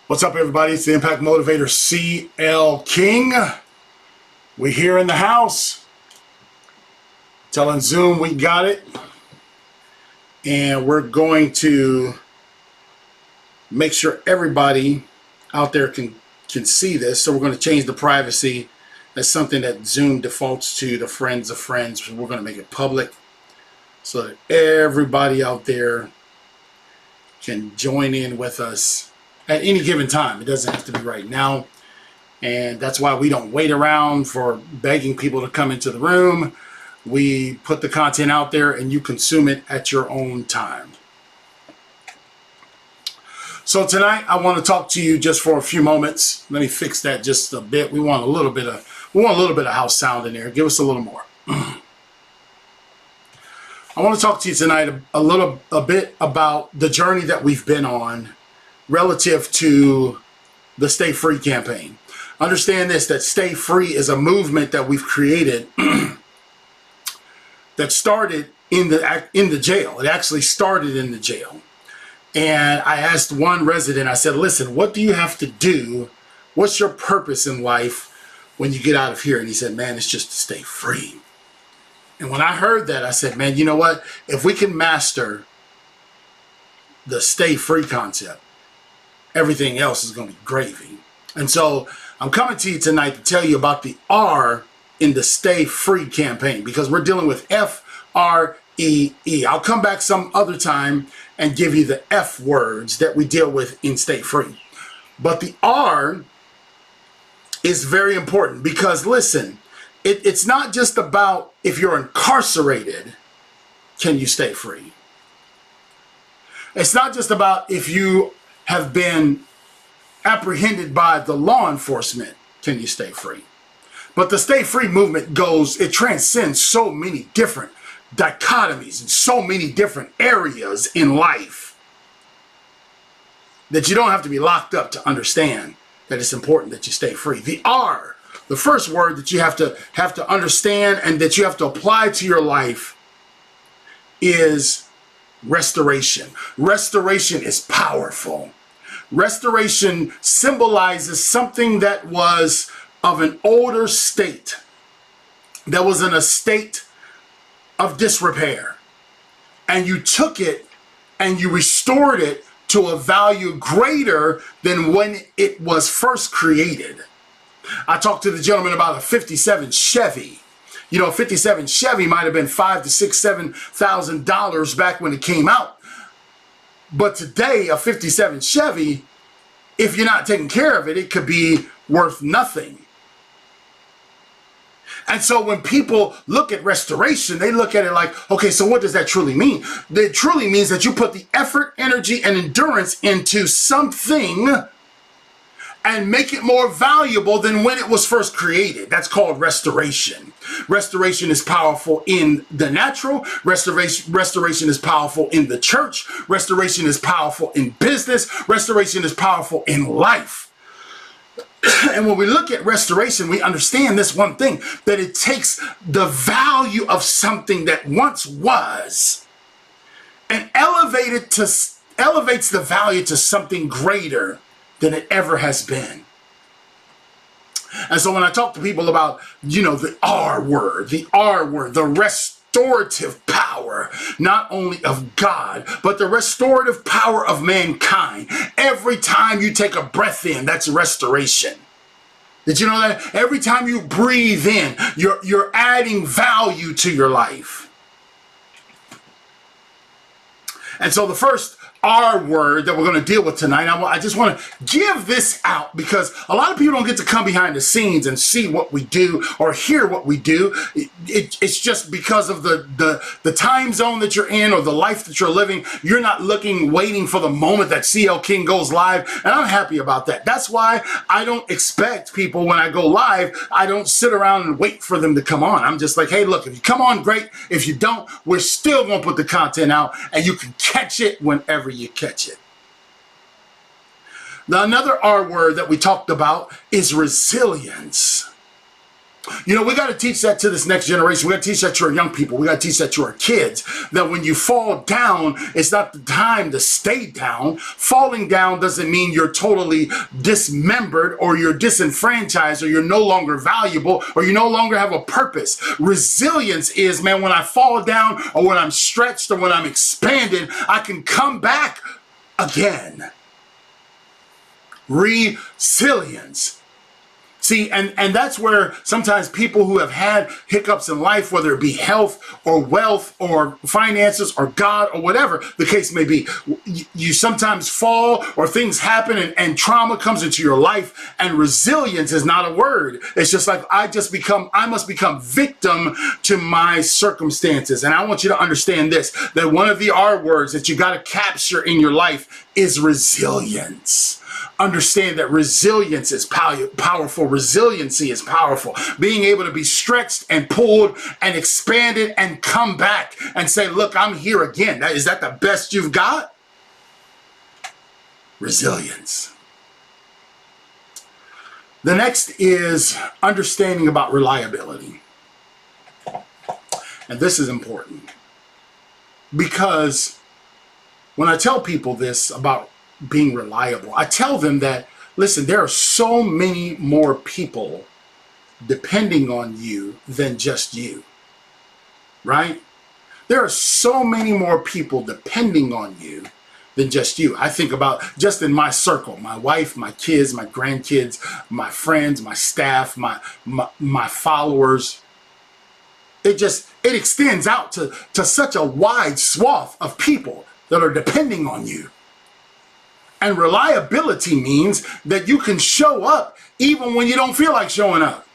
What's up, everybody? It's the Impact Motivator, CL King. We're here in the house. Telling Zoom we got it. And we're going to make sure everybody out there can see this. So we're going to change the privacy. That's something that Zoom defaults to the friends of friends. We're going to make it public so that everybody out there can join in with us at any given time. It doesn't have to be right now. And that's why we don't wait around for begging people to come into the room. We put the content out there and you consume it at your own time. So tonight I want to talk to you just for a few moments. Let me fix that just a bit. We want a little bit of house sound in there. Give us a little more. I want to talk to you tonight a bit about the journey that we've been on relative to the Stay Free campaign. Understand this, that Stay Free is a movement that we've created that started in the jail. It actually started in the jail. And I asked one resident, I said, listen, what do you have to do? What's your purpose in life when you get out of here? And he said, man, it's just to stay free. And when I heard that, I said, man, you know what? If we can master the Stay Free concept, everything else is going to be gravy. And so I'm coming to you tonight to tell you about the R in the Stay Free campaign, because we're dealing with F-R-E-E. I'll come back some other time and give you the F words that we deal with in Stay Free. But the R is very important because, listen, it's not just about if you're incarcerated, can you stay free? It's not just about if you have been apprehended by the law enforcement, can you stay free? But the Stay Free movement it transcends so many different dichotomies and so many different areas in life that you don't have to be locked up to understand that it's important that you stay free. The R, the first word that you have to understand and that you have to apply to your life is restoration. Restoration is powerful. Restoration symbolizes something that was of an older state, that was in a state of disrepair. And you took it and you restored it to a value greater than when it was first created. I talked to the gentleman about a 57 Chevy. You know, a 57 Chevy might have been $5,000 to $6,000, $7,000 back when it came out. But today, a 57 Chevy, if you're not taking care of it, it could be worth nothing. And so when people look at restoration, they look at it like, okay, so what does that truly mean? It truly means that you put the effort, energy, and endurance into something and make it more valuable than when it was first created. That's called restoration. Restoration is powerful in the natural. Restoration is powerful in the church. Restoration is powerful in business. Restoration is powerful in life. And when we look at restoration, we understand this one thing, that it takes the value of something that once was and elevates the value to something greater than it ever has been. And so when I talk to people about, you know, the R word, the restorative power, not only of God, but the restorative power of mankind. Every time you take a breath in, that's restoration. Did you know that? Every time you breathe in, you're adding value to your life. And so the first R word that we're going to deal with tonight, I just want to give this out because a lot of people don't get to come behind the scenes and see what we do or hear what we do. It's just because of the time zone that you're in or the life that you're living. You're not waiting for the moment that CL King goes live, and I'm happy about that. That's why I don't expect people when I go live, I don't sit around and wait for them to come on. I'm just like, hey, look, if you come on, great. If you don't, we're still going to put the content out, and you can catch it whenever you catch it. Now, another R word that we talked about is resilience. You know, we got to teach that to this next generation. We got to teach that to our young people. We got to teach that to our kids, that when you fall down, it's not the time to stay down. Falling down doesn't mean you're totally dismembered or you're disenfranchised or you're no longer valuable or you no longer have a purpose. Resilience is, man, when I fall down or when I'm stretched or when I'm expanded, I can come back again. Resilience. See, and that's where sometimes people who have had hiccups in life, whether it be health or wealth or finances or God or whatever the case may be, you sometimes fall or things happen and trauma comes into your life, and resilience is not a word. It's just like I must become victim to my circumstances. And I want you to understand this, that one of the R words that you got to capture in your life is resilience. Understand that resilience is powerful. Resiliency is powerful. Being able to be stretched and pulled and expanded and come back and say, look, I'm here again. Is that the best you've got? Resilience. The next is understanding about reliability. And this is important because when I tell people this about being reliable, I tell them that, listen, there are so many more people depending on you than just you, right? There are so many more people depending on you than just you. I think about just in my circle, my wife, my kids, my grandkids, my friends, my staff, my followers. It extends out to such a wide swath of people that are depending on you. And reliability means that you can show up even when you don't feel like showing up.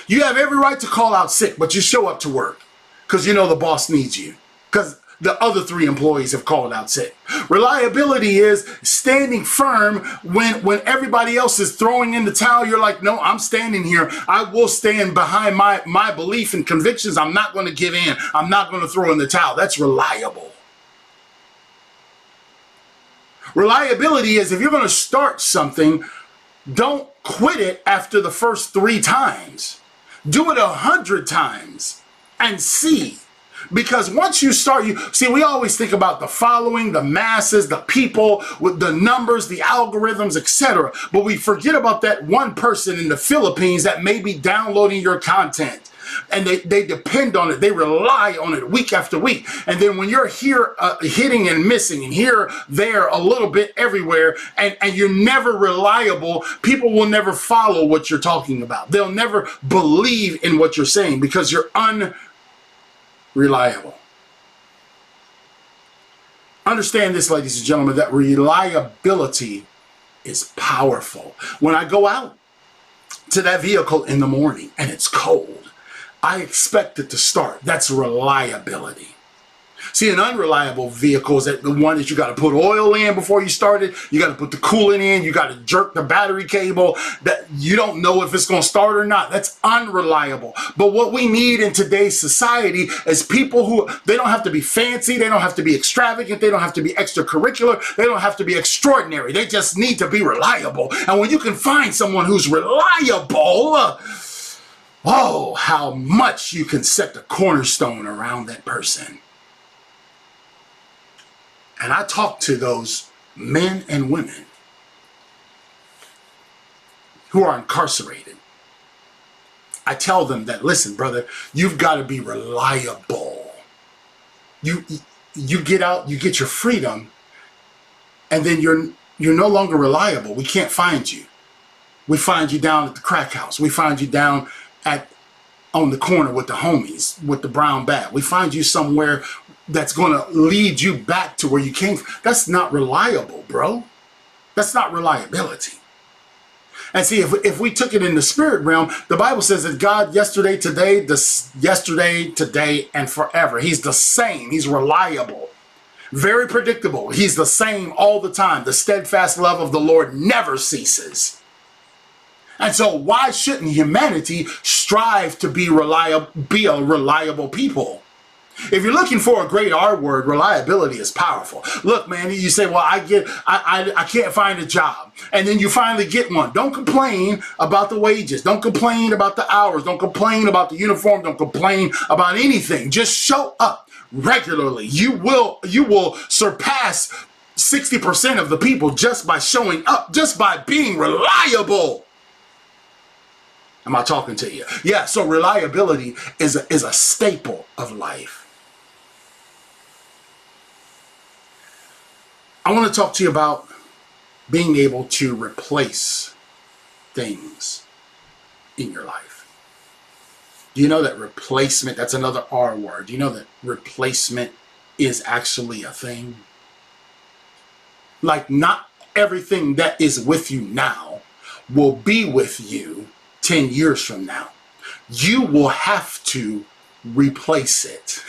You have every right to call out sick, but you show up to work because you know the boss needs you, because the other 3 employees have called out sick. Reliability is standing firm when everybody else is throwing in the towel. You're like, no, I'm standing here. I will stand behind my belief and convictions. I'm not going to give in. I'm not going to throw in the towel. That's reliable. Reliability is if you're going to start something, don't quit it after the first 3 times. Do it 100 times and see. Because once you start, we always think about the following, the masses, the people with the numbers, the algorithms, etc. But we forget about that one person in the Philippines that may be downloading your content. And they depend on it. They rely on it week after week. And then when you're here hitting and missing and here, there, a little bit everywhere, and you're never reliable, people will never follow what you're talking about. They'll never believe in what you're saying because you're unreliable. Understand this, ladies and gentlemen, that reliability is powerful. When I go out to that vehicle in the morning and it's cold, I expect it to start. That's reliability. See, an unreliable vehicle is the one that you got to put oil in before you start it. You got to put the coolant in. You got to jerk the battery cable. That you don't know if it's going to start or not. That's unreliable. But what we need in today's society is people who, they don't have to be fancy. They don't have to be extravagant. They don't have to be extracurricular. They don't have to be extraordinary. They just need to be reliable. And when you can find someone who's reliable, oh, how much you can set the cornerstone around that person. And I talk to those men and women who are incarcerated. I tell them that, listen, brother, you've got to be reliable. You get out, you get your freedom, and then you're no longer reliable. We can't find you. We find you down at the crack house. We find you down on the corner with the homies, with the brown bag. We find you somewhere that's going to lead you back to where you came from. That's not reliable, bro. That's not reliability. And see, if we took it in the spirit realm, the Bible says that God yesterday, today, and forever. He's the same. He's reliable. Very predictable. He's the same all the time. The steadfast love of the Lord never ceases. And so why shouldn't humanity strive to be a reliable people? If you're looking for a great R word, reliability is powerful. Look, man, you say, well, I can't find a job. And then you finally get one. Don't complain about the wages. Don't complain about the hours. Don't complain about the uniform. Don't complain about anything. Just show up regularly. You will surpass 60% of the people just by showing up, just by being reliable. Am I talking to you? Yeah, so reliability is a staple of life. I want to talk to you about being able to replace things in your life. Do you know that replacement, that's another R word. Do you know that replacement is actually a thing? Like, not everything that is with you now will be with you 10 years from now. You will have to replace it.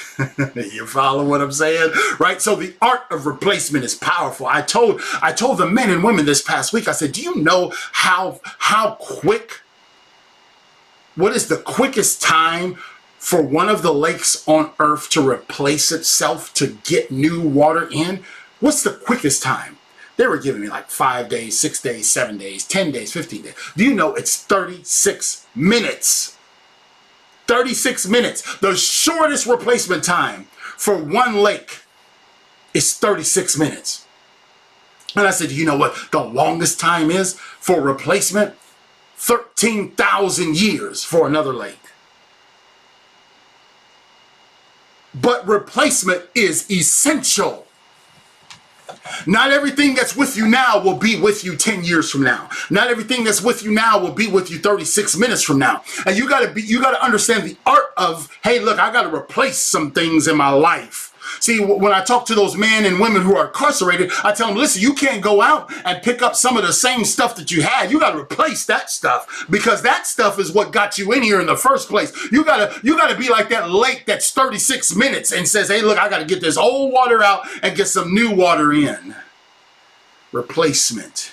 You follow what I'm saying? Right? So the art of replacement is powerful. I told the men and women this past week, I said, do you know how quick, what is the quickest time for one of the lakes on earth to replace itself, to get new water in? What's the quickest time? They were giving me like 5 days, 6 days, 7 days, 10 days, 15 days. Do you know it's 36 minutes? 36 minutes. The shortest replacement time for one lake is 36 minutes. And I said, you know what the longest time is for replacement? 13,000 years for another lake. But replacement is essential. Not everything that's with you now will be with you 10 years from now. Not everything that's with you now will be with you 36 minutes from now. And you gotta understand the art of, hey, look, I gotta replace some things in my life. See, when I talk to those men and women who are incarcerated, I tell them, listen, you can't go out and pick up some of the same stuff that you had. You got to replace that stuff, because that stuff is what got you in here in the first place. You gotta be like that lake that's 36 minutes and says, hey, look, I got to get this old water out and get some new water in. Replacement.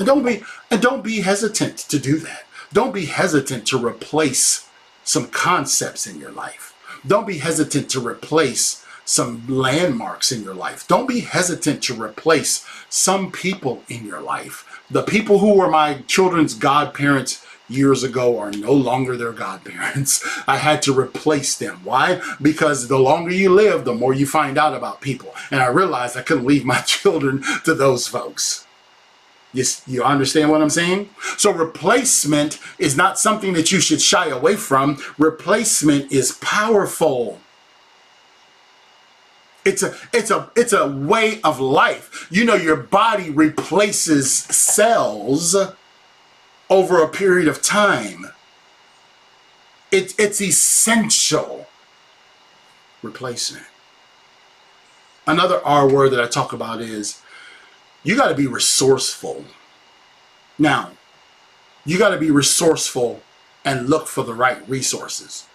And don't be hesitant to do that. Don't be hesitant to replace some concepts in your life. Don't be hesitant to replace some landmarks in your life. Don't be hesitant to replace some people in your life. The people who were my children's godparents years ago are no longer their godparents. I had to replace them. Why? Because the longer you live, the more you find out about people. And I realized I couldn't leave my children to those folks. You understand what I'm saying? So replacement is not something that you should shy away from. Replacement is powerful. It's a way of life. You know, your body replaces cells over a period of time. It's essential. Replacement. Another R word that I talk about is, you got to be resourceful. Now, you got to be resourceful and look for the right resources.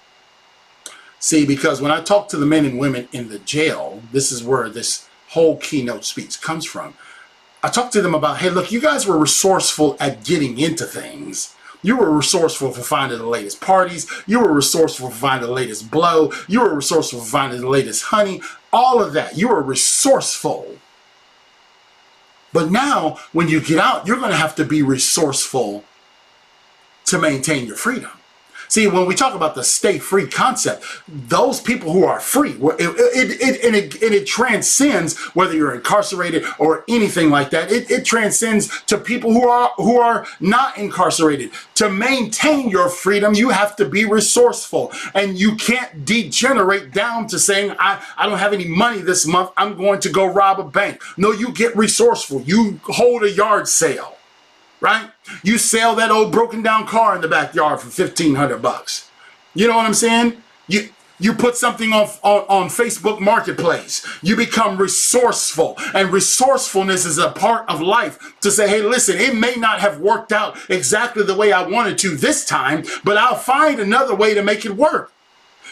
See, because when I talk to the men and women in the jail, this is where this whole keynote speech comes from. I talk to them about, hey, look, you guys were resourceful at getting into things. You were resourceful for finding the latest parties. You were resourceful for finding the latest blow. You were resourceful for finding the latest honey. All of that. You were resourceful. But now, when you get out, you're going to have to be resourceful to maintain your freedom. See, when we talk about the stay free concept, those people who are free, it transcends whether you're incarcerated or anything like that. It transcends to people who are not incarcerated. To maintain your freedom, you have to be resourceful, and you can't degenerate down to saying, I don't have any money this month, I'm going to go rob a bank. No, you get resourceful. You hold a yard sale. Right? You sell that old broken down car in the backyard for $1,500. You know what I'm saying? You put something on Facebook Marketplace. You become resourceful. And resourcefulness is a part of life to say, hey, listen, it may not have worked out exactly the way I wanted to this time, but I'll find another way to make it work.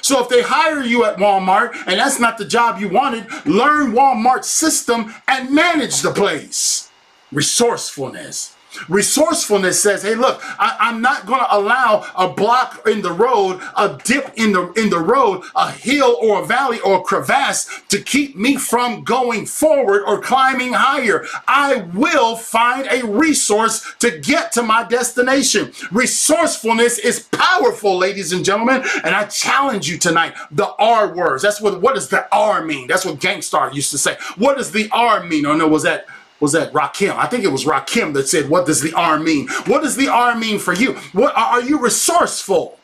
So if they hire you at Walmart and that's not the job you wanted, learn Walmart's system and manage the place. Resourcefulness. Resourcefulness says, hey, look, I'm not going to allow a block in the road, a dip in the road, a hill or a valley or a crevasse to keep me from going forward or climbing higher. I will find a resource to get to my destination. Resourcefulness is powerful, ladies and gentlemen, and I challenge you tonight. The R words. That's what does the R mean? That's what Gangstar used to say. What does the R mean? Or no, was that Rakim? I think it was Rakim that said, what does the R mean? What does the R mean for you? What are you resourceful?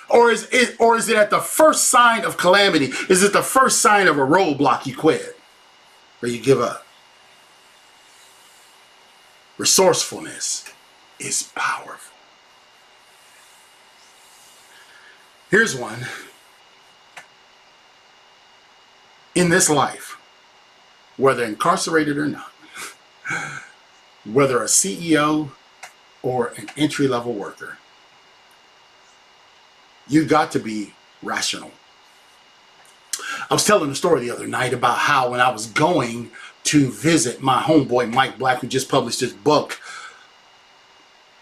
Or is it at the first sign of calamity? Is it the first sign of a roadblock you quit or you give up? Resourcefulness is powerful. Here's one. In this life, whether incarcerated or not, whether a CEO or an entry-level worker, you got to be rational. I was telling a story the other night about how when I was going to visit my homeboy Mike Black, who just published his book,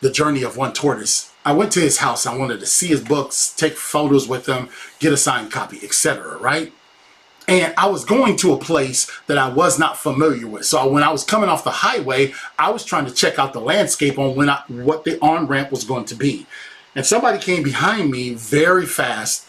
The Journey of One Tortoise, I went to his house. I wanted to see his books, take photos with him, get a signed copy, etc., right? And I was going to a place that I was not familiar with. So when I was coming off the highway, I was trying to check out the landscape on what the on-ramp was going to be. And somebody came behind me very fast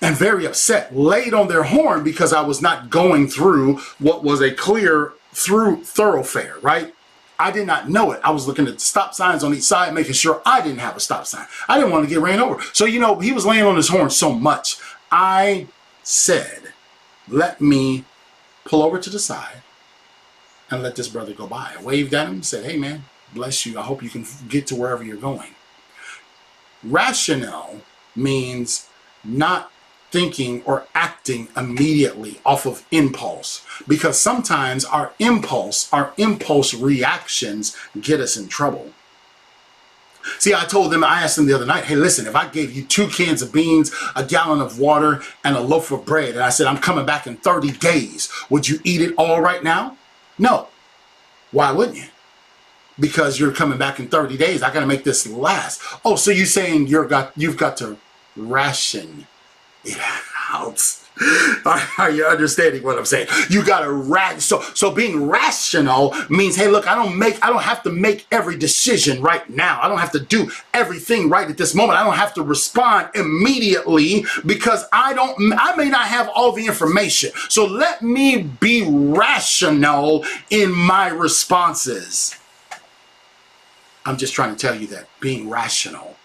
and very upset, laid on their horn because I was not going through what was a clear thoroughfare, right? I did not know it. I was looking at the stop signs on each side, making sure I didn't have a stop sign. I didn't want to get ran over. So, you know, he was laying on his horn so much. I said, let me pull over to the side and let this brother go by. I waved at him and said, hey man, bless you. I hope you can get to wherever you're going. Rationale means not thinking or acting immediately off of impulse, because sometimes our impulse reactions get us in trouble. See, I asked them the other night, hey, listen, if I gave you 2 cans of beans, a gallon of water, and a loaf of bread, and I said, I'm coming back in 30 days, would you eat it all right now? No. Why wouldn't you? Because you're coming back in 30 days. I got to make this last. Oh, so you're saying you've got to ration it out. Are you understanding what I'm saying? You gotta so being rational means, hey, look, I don't have to make every decision right now. I don't have to do everything right at this moment. I don't have to respond immediately because I may not have all the information. So let me be rational in my responses. I'm just trying to tell you that being rational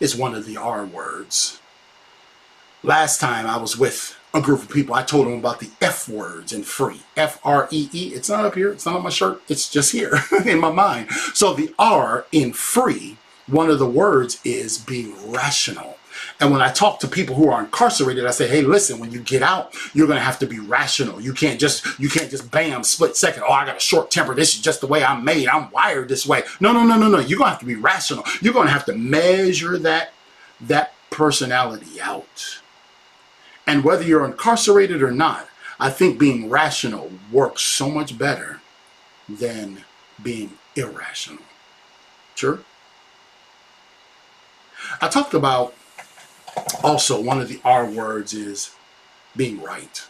is one of the R words. Last time I was with a group of people, I told them about the F words in free. F-R-E-E. It's not up here. It's not on my shirt. It's just here in my mind. So the R in free, one of the words is being rational. And when I talk to people who are incarcerated, I say, hey, listen, when you get out, you're going to have to be rational. You can't just bam, split second. Oh, I got a short temper. This is just the way I'm made. I'm wired this way. No. You're going to have to be rational. You're going to have to measure that personality out. And whether you're incarcerated or not, I think being rational works so much better than being irrational. Sure? I talked about also one of the R words is being right.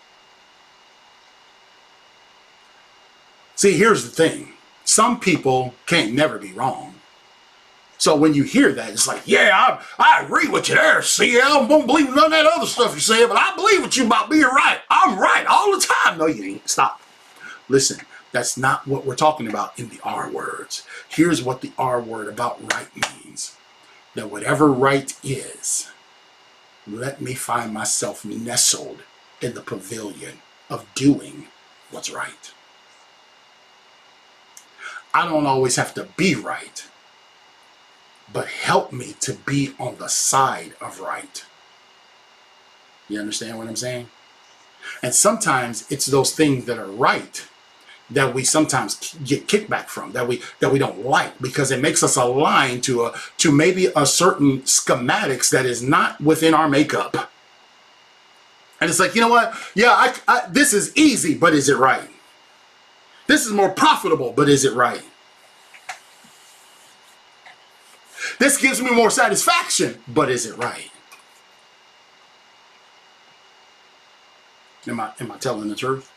See, here's the thing. Some people can't never be wrong. So when you hear that, it's like, yeah, I agree with you there. See, I don't believe none of that other stuff you said, but I believe with you about being right. I'm right all the time. No, you ain't. Stop. Listen, that's not what we're talking about in the R words. Here's what the R word about right means. That whatever right is, let me find myself nestled in the pavilion of doing what's right. I don't always have to be right, but help me to be on the side of right. You understand what I'm saying? And sometimes it's those things that are right that we sometimes get kickback from, that we don't like, because it makes us align to maybe a certain schematics that is not within our makeup. And it's like, you know what? Yeah, this is easy, but is it right? This is more profitable, but is it right? This gives me more satisfaction, but is it right? Am I telling the truth?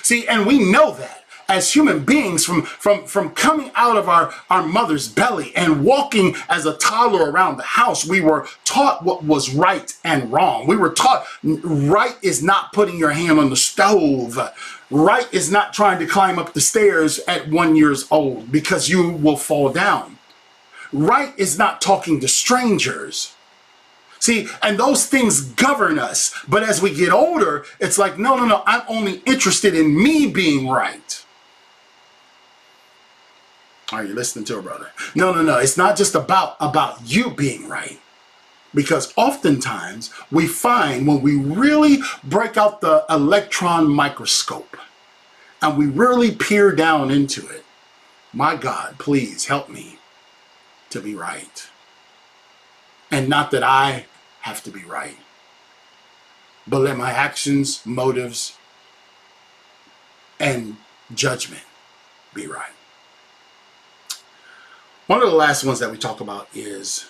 See, and we know that as human beings from coming out of our mother's belly and walking as a toddler around the house, we were taught what was right and wrong. We were taught right is not putting your hand on the stove. Right is not trying to climb up the stairs at 1 year old because you will fall down. Right is not talking to strangers. See, and those things govern us. But as we get older, it's like, no, I'm only interested in me being right. Are you listening to her, brother? No. It's not just about you being right. Because oftentimes we find when we really break out the electron microscope and we really peer down into it, my God, please help me to be right. And not that I have to be right, but let my actions, motives, and judgment be right. One of the last ones that we talk about is,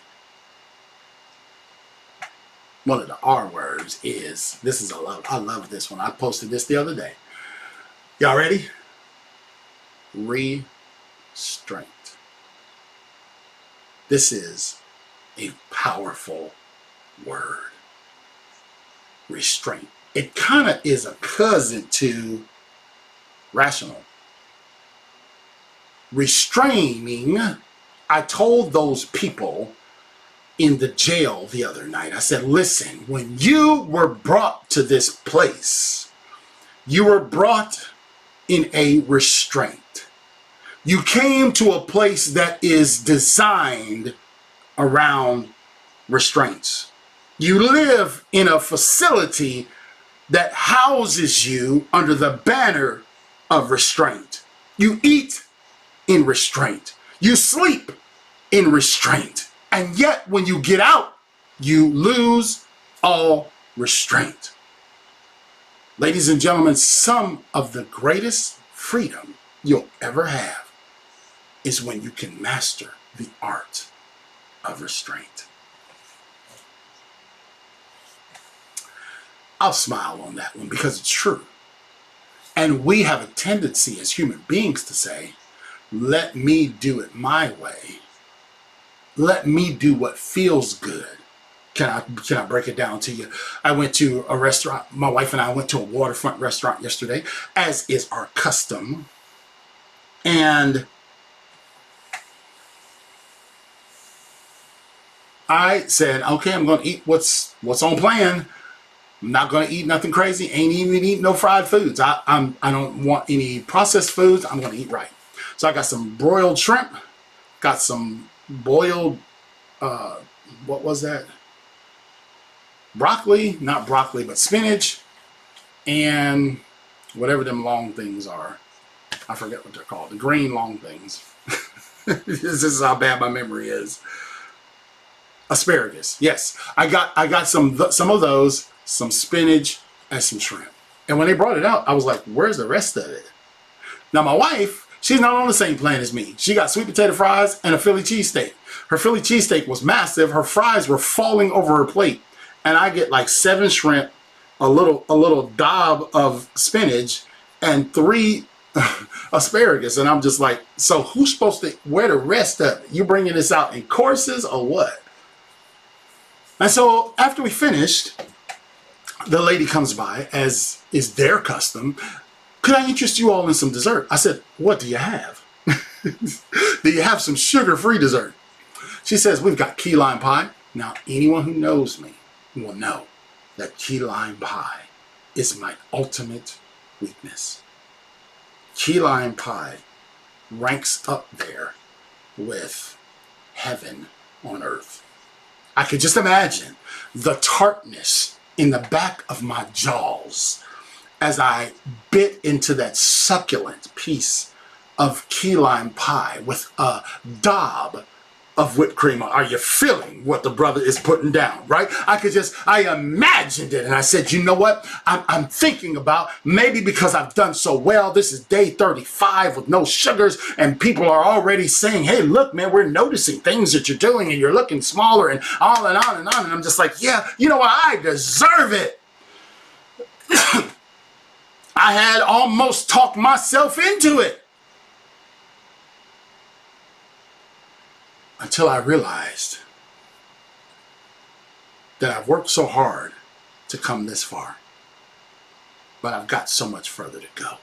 one of the R words is, I love this one. I posted this the other day. Y'all ready? Restraint. This is a powerful word. Restraint. It kind of is a cousin to rational. Restraining, I told those people in the jail the other night, I said, listen, when you were brought to this place, you were brought in a restraint. You came to a place that is designed around restraints. You live in a facility that houses you under the banner of restraint. You eat in restraint. You sleep in restraint. And yet when you get out, you lose all restraint. Ladies and gentlemen, some of the greatest freedom you'll ever have is when you can master the art of restraint. I'll smile on that one because it's true. And we have a tendency as human beings to say, let me do it my way. Let me do what feels good. Can I break it down to you? I went to a restaurant. My wife and I went to a waterfront restaurant yesterday, as is our custom. And I said, okay, I'm going to eat what's on plan. I'm not going to eat nothing crazy. Ain't even eating no fried foods. I don't want any processed foods. I'm going to eat right. So I got some broiled shrimp, got some boiled, what was that? Broccoli, not broccoli, but spinach, and whatever them long things are. I forget what they're called. The green long things. This is how bad my memory is. Asparagus. Yes, I got some of those, some spinach, and some shrimp. And when they brought it out, I was like, where's the rest of it? Now my wife, she's not on the same plan as me. She got sweet potato fries and a Philly cheesesteak. Her Philly cheesesteak was massive. Her fries were falling over her plate. And I get like 7 shrimp, a little daub of spinach, and 3 asparagus. And I'm just like, so who's supposed to wear the rest of it? You bringing this out in courses or what? And so after we finished, the lady comes by, as is their custom. Could I interest you all in some dessert? I said, what do you have? Do you have some sugar-free dessert? She says, we've got key lime pie. Now, anyone who knows me will know that key lime pie is my ultimate weakness. Key lime pie ranks up there with heaven on earth. I could just imagine the tartness in the back of my jaws as I bit into that succulent piece of key lime pie with a daub of whipped cream? Are you feeling what the brother is putting down, right? I imagined it, and I said, you know what? I'm thinking about, maybe because I've done so well, this is day 35 with no sugars, and people are already saying, hey, look, man, we're noticing things that you're doing, and you're looking smaller, and on and on and on. And I'm just like, yeah, you know what? I deserve it. I had almost talked myself into it, until I realized that I've worked so hard to come this far, but I've got so much further to go.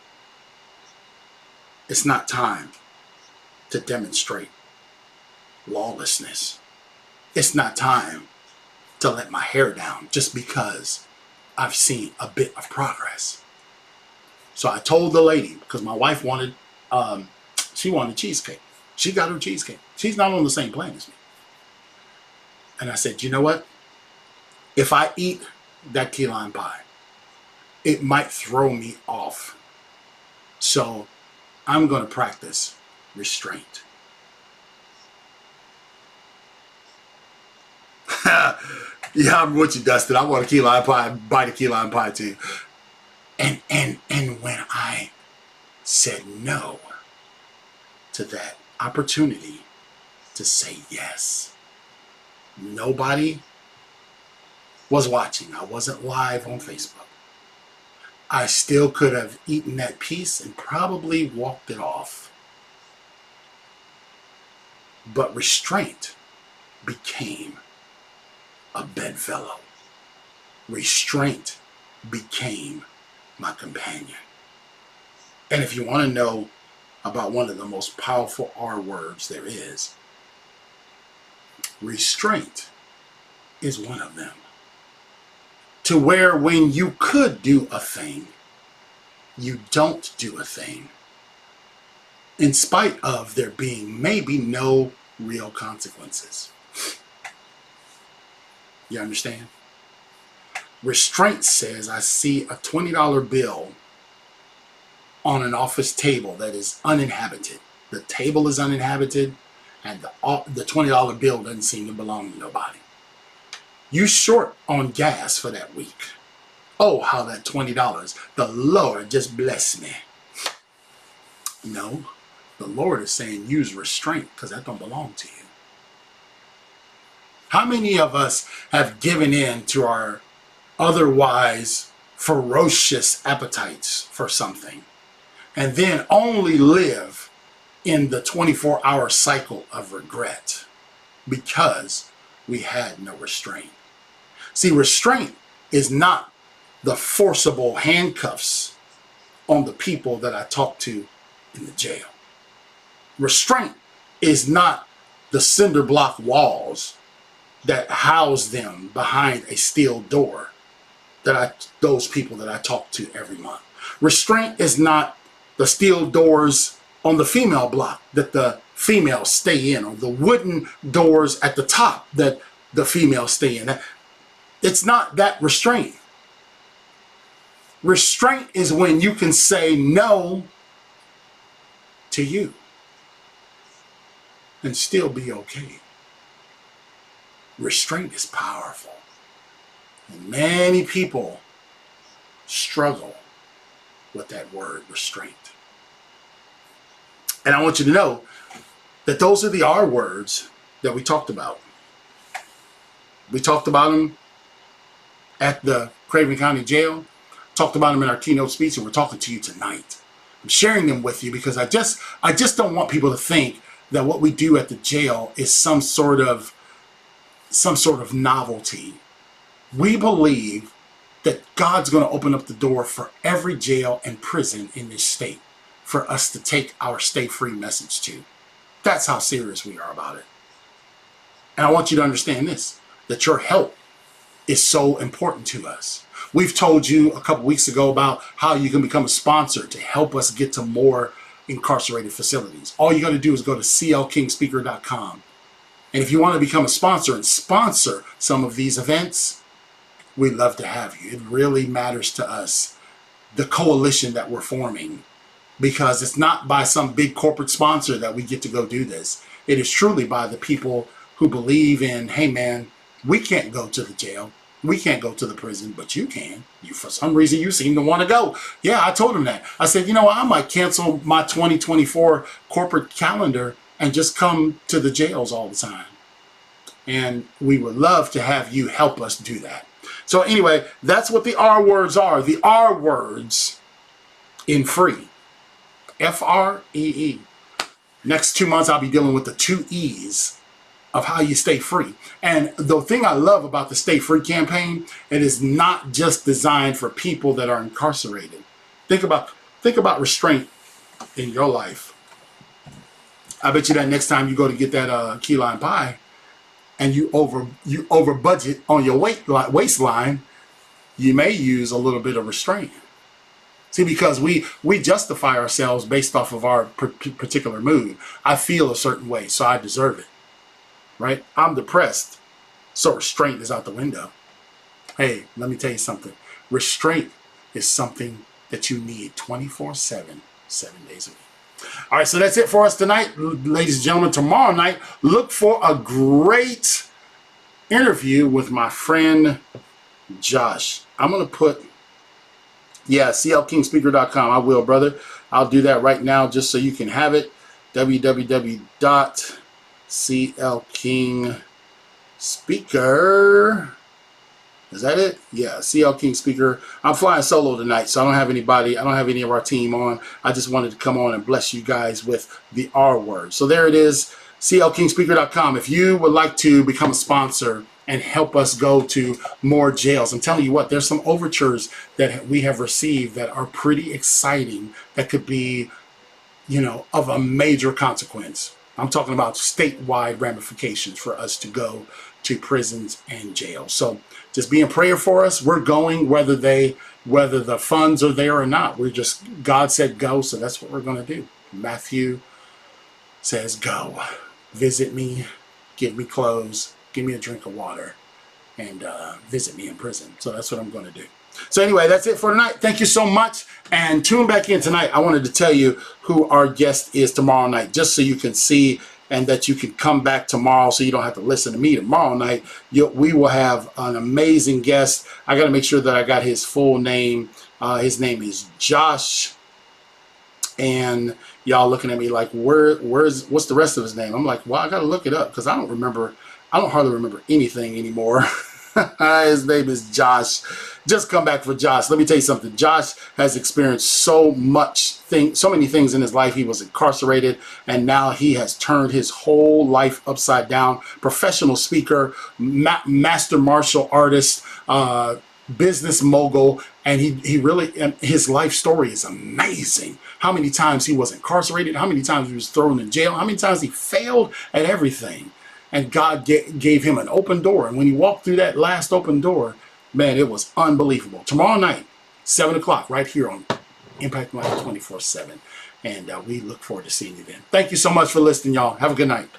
It's not time to demonstrate lawlessness. It's not time to let my hair down just because I've seen a bit of progress. So I told the lady, because my wife wanted, she wanted cheesecake. She got her cheesecake. She's not on the same plane as me. And I said, you know what? If I eat that key lime pie, it might throw me off. So I'm going to practice restraint. Yeah, I'm with you, Dustin. I want a key lime pie, bite a key lime pie too. And when I said no to that opportunity to say yes, nobody was watching. I wasn't live on Facebook. I still could have eaten that piece and probably walked it off. But restraint became a bedfellow. Restraint became my companion. And if you want to know about one of the most powerful R words there is, restraint is one of them. To where when you could do a thing, you don't do a thing, in spite of there being maybe no real consequences. You understand? Restraint says, I see a $20 bill on an office table that is uninhabited. The table is uninhabited, and the $20 bill doesn't seem to belong to nobody. You short on gas for that week. Oh, how that $20, the Lord just bless me. No, the Lord is saying use restraint, because that don't belong to you. How many of us have given in to our otherwise ferocious appetites for something, and then only live in the 24-hour cycle of regret because we had no restraint? See, restraint is not the forcible handcuffs on the people that I talk to in the jail. Restraint is not the cinder block walls that house them behind a steel door those people that I talk to every month. Restraint is not the steel doors on the female block that the females stay in, or the wooden doors at the top that the females stay in. It's not that restraint. Restraint is when you can say no to you and still be okay. Restraint is powerful. And many people struggle with that word, restraint. And I want you to know that those are the R words that we talked about. We talked about them at the Craven County Jail, talked about them in our keynote speech, and we're talking to you tonight. I'm sharing them with you because I just don't want people to think that what we do at the jail is some sort of novelty. We believe that God's going to open up the door for every jail and prison in this state for us to take our Stay Free message to. That's how serious we are about it. And I want you to understand this, that your help is so important to us. We've told you a couple weeks ago about how you can become a sponsor to help us get to more incarcerated facilities. All you got to do is go to clkingspeaker.com. And if you want to become a sponsor and sponsor some of these events, we'd love to have you. It really matters to us, the coalition that we're forming because it's not by some big corporate sponsor that we get to go do this. It is truly by the people who believe in, hey man, we can't go to the jail. We can't go to the prison, but you can. You, for some reason, you seem to want to go. Yeah, I told him that. I said, you know what? I might cancel my 2024 corporate calendar and just come to the jails all the time. And we would love to have you help us do that. So anyway, that's what the R words are. The R words in free. F-R-E-E. Next 2 months, I'll be dealing with the 2 E's of how you stay free. And the thing I love about the Stay Free campaign, it is not just designed for people that are incarcerated. Think about restraint in your life. I bet you that next time you go to get that key lime pie and you over budget on your waistline, you may use a little bit of restraint. See, because we justify ourselves based off of our particular mood. I feel a certain way, so I deserve it. Right? I'm depressed, so restraint is out the window. Hey, let me tell you something. Restraint is something that you need 24/7, 7 days a week. All right, so that's it for us tonight. Ladies and gentlemen, tomorrow night, look for a great interview with my friend Josh. I'm going to put, yeah, CLKingspeaker.com. I will, brother. I'll do that right now just so you can have it. www.CL King Speaker. Is that it? Yeah, CL King Speaker. I'm flying solo tonight, so I don't have anybody. I don't have any of our team on. I just wanted to come on and bless you guys with the R word. So there it is, CLKingspeaker.com. If you would like to become a sponsor and help us go to more jails, I'm telling you what, there's some overtures that we have received that are pretty exciting, that could be, you know, of a major consequence. I'm talking about statewide ramifications for us to go to prisons and jails. So just be in prayer for us. We're going whether the funds are there or not. We're just, God said go, so that's what we're going to do. Matthew says go. Visit me, give me clothes, give me a drink of water, and visit me in prison. So that's what I'm going to do. So anyway, that's it for tonight. Thank you so much. And tune back in tonight. I wanted to tell you who our guest is tomorrow night, just so you can see and that you can come back tomorrow so you don't have to listen to me tomorrow night. We will have an amazing guest. I got to make sure that I got his full name. His name is Josh. And y'all looking at me like, what's the rest of his name? I'm like, well, I got to look it up because I don't hardly remember anything anymore. His name is Josh. Just come back for Josh. Let me tell you something. Josh has experienced so many things in his life. He was incarcerated, and now he has turned his whole life upside down. Professional speaker, master martial artist, business mogul, and his life story is amazing. How many times he was incarcerated, how many times he was thrown in jail, how many times he failed at everything. And God gave him an open door. And when he walked through that last open door, man, it was unbelievable. Tomorrow night, 7 o'clock, right here on Impact Live 24/7. And we look forward to seeing you then. Thank you so much for listening, y'all. Have a good night.